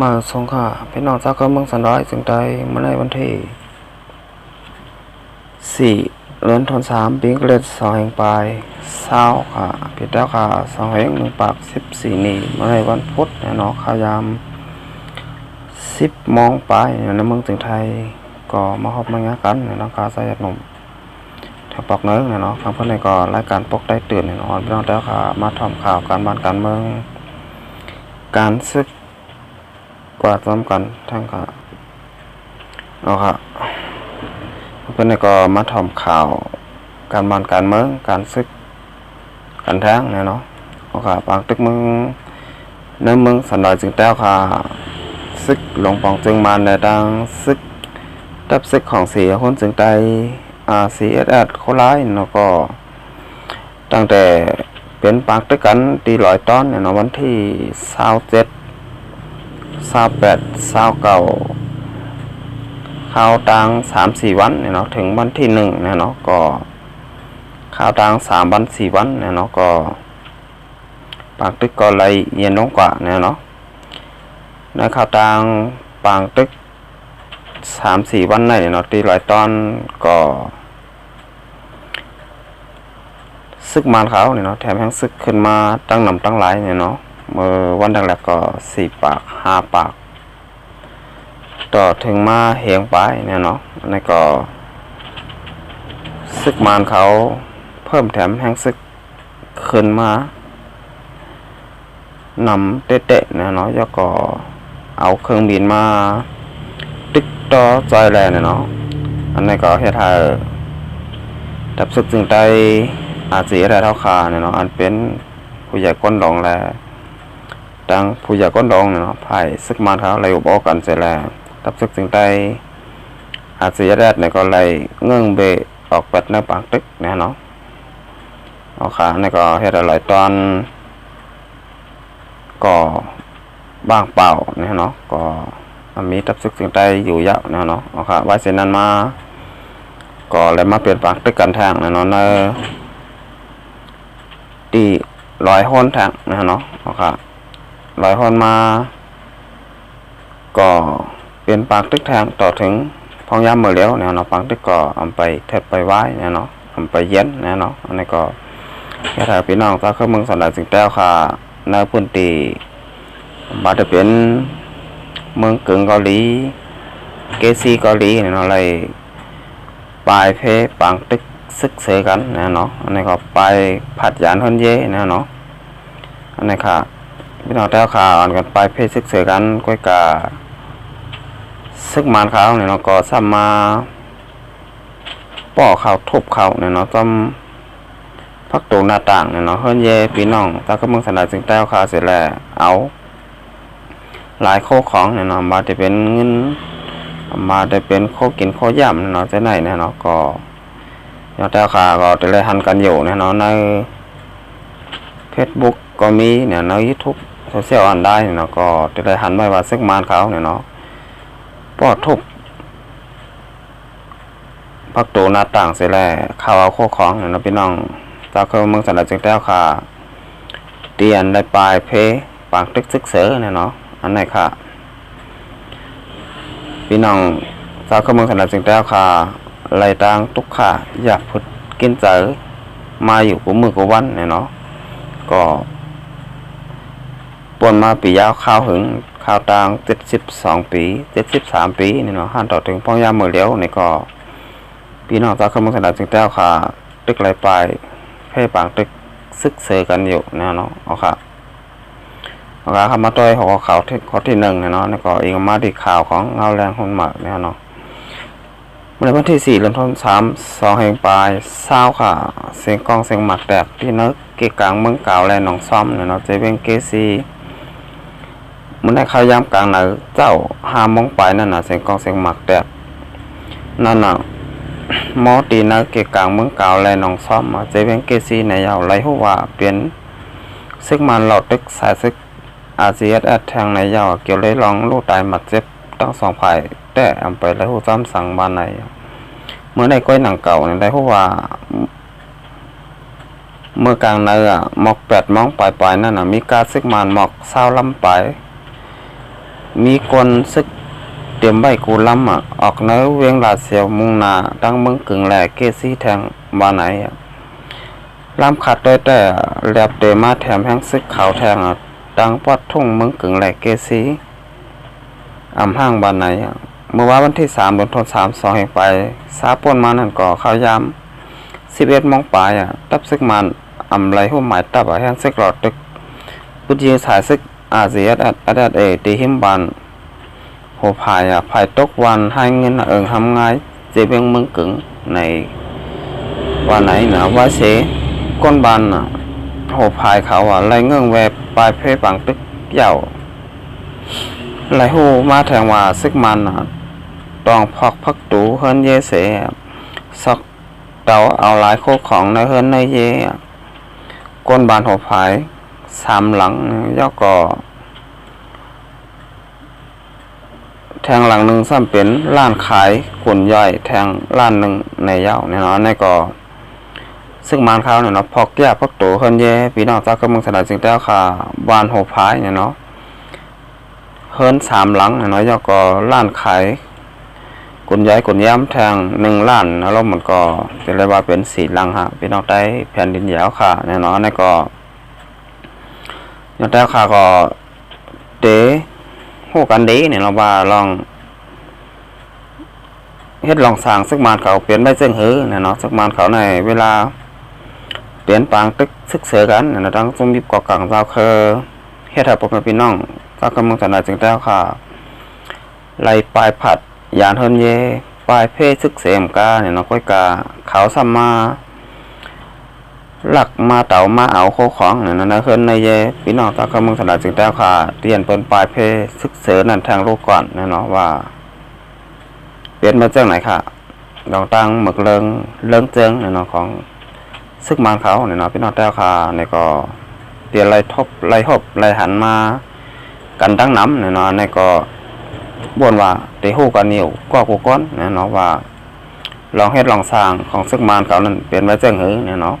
มาสงขลาพี่น้องเจ้าก็เมืองสันร้อยจึงได้เมื่อในวันที่4 เดือนธันวาคมปีเกิด2แห่งปลายเศร้าค่ะพี่เจ้าค่ะ2แห่ง1 ปาก 14 นี้เมื่อในวันพุธเนี่ยเนาะข่าวยาม10 โมงไปในเมืองจึงไทยก็มาพบมางานกันเนี่ยเนาะกาใส่หนุ่มแถวปอกเนื้อเนี่ยเนาะคำพูดในก็รายการปกได้ตื่นเนี่ยเนาะพี่น้องเจ้าค่ะมาทำข่าวการบ้านการเมืองการศึกกว่าซ้ำกันทั้งค่ะเอาค่ะเพื่อนก็มาทำข่าวการบ้านการเมืองการศึกการแท้งเนี่ยเนาะเอาค่ะบางตึกเมืองในเมืองสันดอยจึงแต้วค่ะซึกหลงปองจึงมาในดังซึกดับซึกของเสียคนจึงไตCSS โคไลน์เนาะก็ตั้งแต่เป็นปากตึกกันตีลอยต้อนเนี่ยเนาะวันที่27 28 29ข่าวต่าง 3-4 วันเนี่ยเนาะถึงวันที่1เนี่ยเนาะก็ข่าวต่าง3 วัน 4 วันเนี่ยเนาะก็ปางตึกก็เลยเย็นลงกว่าเนี่ยเนาะในข่าวต่างปางตึก 3-4 วันในเนาะตีหลายตอนก็ซึกมานเขาเนี่ยเนาะแถมทั้งซึกขึ้นมาตั้งนำตั้งหลายเนี่ยเนาะเมื่อวันแรกก็4 ปาก 5 ปากต่อถึงมาเหียงไปเนี่ยเนาะนี่ก็ซึกมานเขาเพิ่มแถมแห่งซึกขึ้นมานำเตะๆเนี่ยเนาะแล้วก็เอาเครื่องบินมาติดต่อจอยแลเนี่ยเนาะอันนี้ก็เฮ็ดให้ดับซึกจึงได้อาจีได้เท่าคาเนี่ยเนาะอันเป็นผู้ใหญ่ก้นหลงแลดังผู้ใหญ่ก้นหลงเนี่ยเนาะไผ่ซึกมานเขาเลยอุบกันเสร็จแล้วดับซึกจึงได้อาจีได้เนี่ยก็เลยเงื่องเบออกเปิดในปากตึกเนี่ยเนาะเอาขาเนี่ยก็เฮ็ดอะไรตอนก็บ้างเปล่าเนี่ยเนาะก็มีดับซึกจึงได้อยู่ยาวเนี่ยเนาะเอาขาไว้เสร็จนั้นมาก็เลยมาเปลี่ยนปากตึกกันทางเนี่ยเนาะในตี100 คนทางนะเนาะเอาค่ะ100 คนมาก็เปลี่ยนปากตึกทางต่อถึงพองยามเมื่อเลี้ยวเนี่ยเนาะปากตึกก็เอาไปเทปไปไว้เนี่ยเนาะเอาไปเย็นเนี่ยเนาะอันนี้ก็แค่ถ้าพี่น้องถ้าเข้าเมืองสันดานสิงแต้วค่ะในพื้นที่บาดจะเป็นเมืองกึ่งเกาหลีเกซีเกาหลีเนี่ยเนาะอะไรปลายเพปางตึกซึกเสกันนะเนาะอันนี้ก็ไปผัดยานฮอนเย่นะเนาะอันนี้ค่ะพี่น้องแต้วข่าวกันไปเพซึกเสกันก้อยกาซึกมานเขาเนี่ยเนาะก็ซ้ำมาป่อเขาทุบเขาเนี่ยเนาะซ้ำพักตูหน้าต่างเนี่ยเนาะฮอนเย่พี่น้องถ้าก็เมืองสันดานจึงแต้วข่าวเสร็จแล้วเอาหลายโคของเนี่ยเนาะมาจะเป็นเงินมาจะเป็นโคกินโคย่ำเนาะจะไหนเนี่ยเนาะก็ยอดแต้วขาก็จะเลยหันกันอยู่เนี่ยเนาะใน Facebook ก็มีเนี่ยใน YouTube โซเชียลอันได้เนี่ยเนาะก็จะเลยหันไปว่าซึกมานเขาเนี่ยเนาะป้อทุบพักตูหน้าต่างเสร็จแล้วข่าวเอาโคของเนี่ยเนาะพี่น้องเจ้าเคยเมืองสันดานจึงแต้วขาเตียนได้ปลายเพปางตึกซึกเสือเนี่ยเนาะอันไหนค่ะพี่น้องเจ้าเคยเมืองสันดานจึงแต้วขาไรต่างทุกข่าอยากพุดกินเจอมาอยู่กูมือกูวันเนี่ยเนาะก็ปนมาปียาวข้าวหึงข้าวต่าง72 ปี73 ปีเนี่ยเนาะหันต่อถึงพ่อยามมือเลี้ยวเนี่ยก็พี่น้องจากขมงสนามจึงแต้วค่ะตึกไรปลายเพ่ปางตึกซึกเสกันอยู่เนี่ยเนาะเอาค่ะเอาค่ะคำมาต้อยของข่าวที่ข้อที่1เนี่ยเนาะแล้วก็อีกมาดีข่าวของเงาแรงคนหมากเนี่ยเนาะในวันที่4 เดือนธันวาคม2แห่งปลายเศร้าค่ะเสียงกองเสียงหมักแตกที่นึกเกกลางเมืองเก่าและหนองซ้อมเนี่ยเนาะเจเวงเกซีมันได้ข่าวยามกลางหนาเจ้า5 โมงไปนั่นน่ะเสียงกองเสียงหมักแตกนั่นน่ะมอตีนึกเกกลางเมืองเก่าและหนองซ้อมเจเวงเกซีในยาวไรหัวเปลี่ยนซึกมันหลอดตึกสายซึกRCSS แทงในยาวเกี่ยวเลยร้องลูกตายหมัดเจ็บตั้ง2 ฝ่ายแต่อำไปแล้วหูซ้ำสั่งบ้านในเมื่อได้ก้อยหนังเก่าในได้หัวว่าเมื่อกลางในหมอก8 โมงปลายนั่นน่ะมีการซึกมันหมอกเศร้าล้ำไป มีคนซึกเตรียมใบกูล้ำออกเนื้อเวียงลาเสียวมุงนาดังเมืองกึ่งแหล่เกซีแทงมาไหนล้ำขัดได้แต่แลบเดมาแถมแห้งซึกขาวแทงดังปอดทุ่งเมืองกึ่งแหล่เกซีห้างบ้านไหนเมื่อวันที่3 เดือนธันวาคม2แห่งไปซาป่นมานั่นก่อข้าวยาม11 โมงปลายตับซึกมันไหลหัวหมายตับแห้งซึกหลอดตึกพุทธิสายซึกอาเซียดตีหิมบันโหภายภายตกวันให้เงินทำง่ายเจียงเมืองกึ่งในวันไหนว่าเสก้นบันโหภายเขาไล่เงื่อนแวบปลายเพปังตึกเย่าไหลหูมาแทงว่าซึกมันตองพอกพักตูเฮินเยเสซอกเตาเอาหลายโคของในเฮินในเยก้นบานโหภาย3 หลังย่อก่อแทงหลังหนึ่งซ้ำเป็นล้านขายกุ่นย่อยแทงล้านหนึ่งในเย้าเนี่ยเนาะในก่อซึ่งมานเขาเนี่ยเนาะพอกแก่พอกโตเฮินเย่พี่น้องเจ้าก็มึงสนานจึงแต้วค่ะวานโหพายเนี่ยเนาะเฮิน3 หลังเนี่ยเนาะย่อก่อล้านขายกุ่นย่อยกุ่นย้ำแทง1 ล้านนะแล้วมันก็เป็นเลยว่าเป็น4 หลังฮะพี่น้องได้แผ่นดินยาวค่ะเนี่ยเนาะในก่อย่อแต้วค่ะก็เต๋หูกันดีเนี่ยเราว่าลองเฮ็ดลองสร้างซึกมานเขาเปลี่ยนได้เชิงหือเนี่ยเนาะซึกมานเขาในเวลาเปลี่ยนปางตึกซึกเสือกันเนี่ยนะทั้งซุ่มยิบก่อกังเจ้าเคอเฮ็ดให้พ่อแม่พี่น้องเจ้ากำลังสนานจึงแต้วค่ะไล่ปลายผัดยานเฮินเยปลายเพซึกเสมกาเนี่ยเนาะก้อยกาเขาซ้ำมาหลักมาเต่ามาเอาโคของเนี่ยนะเฮินในเยพี่น้องเจ้ากำลังสนานจึงแต้วค่ะเรียนเปิ้นปลายเพซึกเสือนั่นทางลูกก่อนเนี่ยเนาะว่าเปลี่ยนมาเจ้าไหนค่ะดองตังหมึกเลิงเจิงเนี่ยเนาะของซึกมานเขาเนี่ยเนาะพี่น้องแต้วค่ะเนี่ยก็เปลี่ยนไล่ทบไล่หบไล่หันมากันตั้งน้ำเนี่ยเนาะเนี่ยก็บ่นว่าตีหูกันเหนียวก็กูก้อนเนี่ยเนาะว่าลองเฮ็ดลองสร้างของซึกมานเขานั่นเปลี่ยนมาเจิงหือเนี่ยเนาะ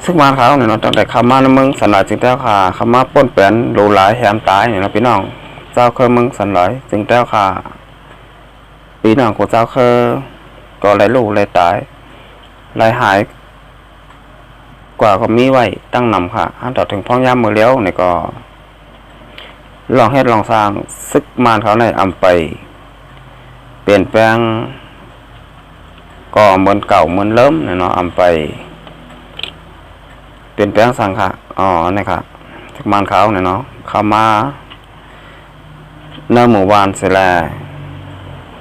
ซึกมานเขาเนี่ยเนาะตั้งแต่คำมาในเมืองสันหลายจึงแต้วค่ะคำมาป้นเปลี่ยนหลูหลายแหมตายเนี่ยเนาะพี่น้องเจ้าเคยเมืองสันหลายจึงแต้วค่ะปีน้องของเจ้าเคยก็ไหลลูกไหลตายไหลหายกว่าก็มีไว้ตั้งนำค่ะอันต่อถึงพ้องย่ำมือเลี้ยวเนี่ยก็ลองเฮ็ดลองสร้างซึกมานเขาในไปเปลี่ยนแปลงก็เหมือนเก่าเหมือนเริ่มเนี่ยเนาะไปเปลี่ยนแปลงสังค่ะเนี่ยค่ะซึกมานเขาเนี่ยเนาะเข้ามาเนื้อหมู่บ้านเสร็จแล้ว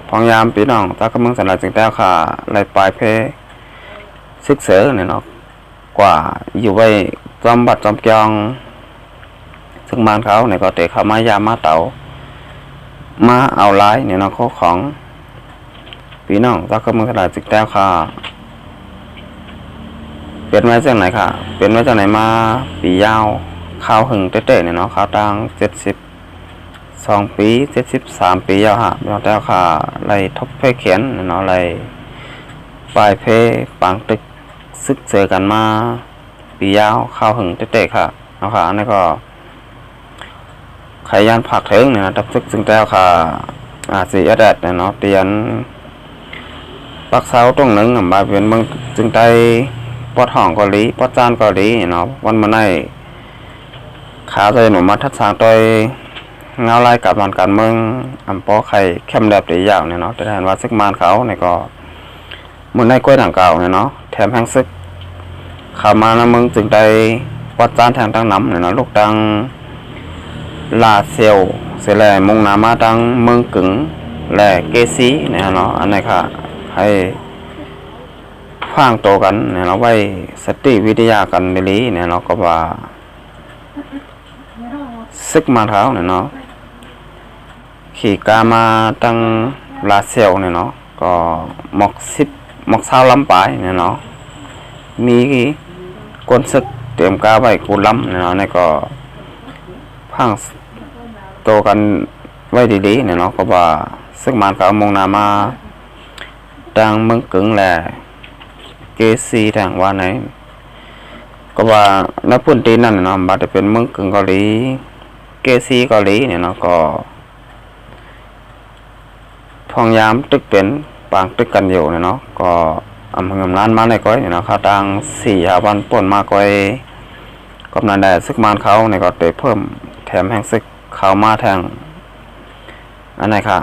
พองยามพี่น้องตากำลังสันหลังจึงแต้วค่ะไล่ปลายเพซึกเสือเนี่ยเนาะกว่าอยู่ไว้จอมบัดจอมเกียงซึ่งมานเขาเนี่ยก็เตะเข้ามายามมาเต๋ามาเอาไล่เนี่ยเนาะของพี่น้องตากำลังสันหลังจึงแต้วค่ะเป็นมาจากไหนค่ะเป็นมาจากไหนมาปียาวข้าวหึงเตะเนี่ยเนาะข้าวตัง72 ปี73 ปียาวฮะเราแต่ค่ะไล่ทบเพเขียนเนาะไล่ปลายเพปางตึกซึกเจอกันมาปียาวข้าวหึงเตะค่ะเอาค่ะอันนี้ก็ไขยันผักถึงเนี่ยนะทับซึกจึงแต่ค่ะสีอดเนี่ยเนาะเตียนปักเสาตรงหนึ่งมาเป็นเมืองจึงใจปอดห่องเกาหลีปอดจานเกาหลีเนาะวันมาในขาใจหนูมาทัดสางตัวเงาไล่กับมันการเมืองปอไข่เข้มแดบหรือยาวเนี่ยเนาะแต่แทนว่าซึกมานเขาเนี่ยก็มันในกล้วยด่างเก่าเนี่ยเนาะแถมแห้งซึกขามาในเมืองจึงได้วัดจานแทงตั้งน้ำเนี่ยเนาะลูกดังลาเซียวเสแลมงนามาดังเมืองกึ่งแหล่เกซีเนี่ยเนาะอันนี้ค่ะให้ฟังโตกันเนี่ยเราไว้สติวิทยากันเดลีเนี่ยเนาะก็ว่าซึกมานเขาเนี่ยเนาะขี่กามาตั้งลาเซลเนี่ยเนาะก็หมอกเศร้าล้ำปลายเนี่ยเนาะมีก้นซึกเตรียมกาไว้กูล้ำเนี่ยเนาะนี่ก็พังโตกันไว้ดีๆเนี่ยเนาะก็ว่าซึกมานเขามงนามาดังเมืองกึ่งแหล่เกซีทางว่าไหนก็ว่านักพุ่นตีนั่นเนาะบัดจะเป็นเมืองกึ่งเกาหลี เกซีเกาหลีเนี่ยเนาะก็พองยามตึกเป็นปางตึกกันอยู่เนี่ยเนาะก็อำเภองำล้านมาในก้อยเนี่ยเนาะเขาตัง4-5 วันป่นมาก้อยกำนันได้ซึกมานเขาเนี่ยก็ได้เพิ่มแถมแห่งซึกเขามาแทงอันไหนค่ะ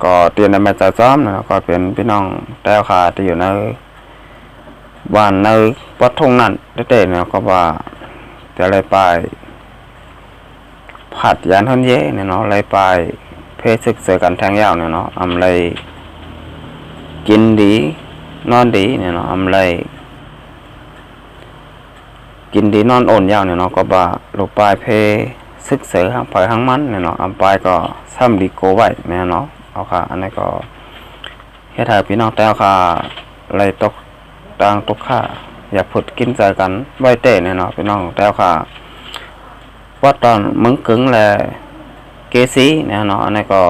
ก็เตียนในแม่จ่าจ้อมนะก็เป็นพี่น้องแต้วขาที่อยู่ในบ้านในวัดทุ่งนั่นเต้ๆเนี่ยก็ว่าแต่อะไรไปผัดยานทนเย่เนี่ยเนาะอะไรไปเพศศึกเสือกันแทงยาวเนี่ยเนาะอำไรกินดีนอนดีเนี่ยเนาะอำไรกินดีนอนอ่อนยาวเนี่ยเนาะก็ว่าลูกปลายเพศึกเสือห้างปล่อยห้างมันเนี่ยเนาะอำปลายก็ซ้ำดีโกไว้เนี่ยเนาะเอาค่ะอันนี้ก็เฮ็ดให้พี่น้องแต้วค่ะไรตกต่างตกค่าอยากผุดกินใจกันไว้เต้เนี่ยเนาะพี่น้องแต้วค่ะว่าตอนมึงกึ่งแลเกซีเนี่ยเนาะอันนี้ก็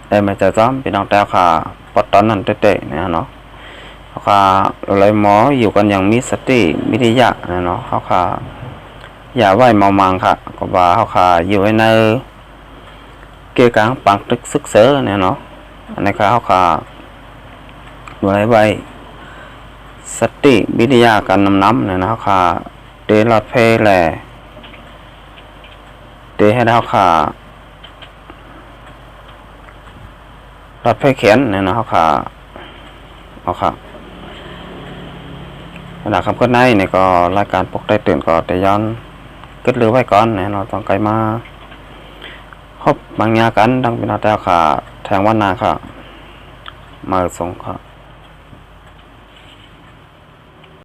ได้มาจะซ้อมพี่น้องแต้วค่ะว่าตอนนั้นเต้ๆเนี่ยเนาะเขาค่ะเลยหมออยู่กันอย่างมีสติวิทยาเนี่ยเนาะเขาค่ะอย่าไหวเมามังค่ะก็ว่าเขาค่ะอยู่ในเกี่ยวกับปังตึกซึกเสือเนี่ยเนาะอันนี้เขาค่ะอยู่ในใบสติวิทยากันน้ำเนี่ยนะเขาค่ะเดลอดเพลแหละเดให้เขาค่ะหลอดเพลเขียนเนี่ยนะเขาค่ะเอาค่ะขณะคำพูดในเนี่ยก็รายการปกได้ตื่นก็แต่ย้อนกึดลือไว้ก่อนเนี่ยเราต้องไกลมาพบบางยากันดังเป็นอาแต่ค่ะแทงวันนาค่ะมาส่งค่ะ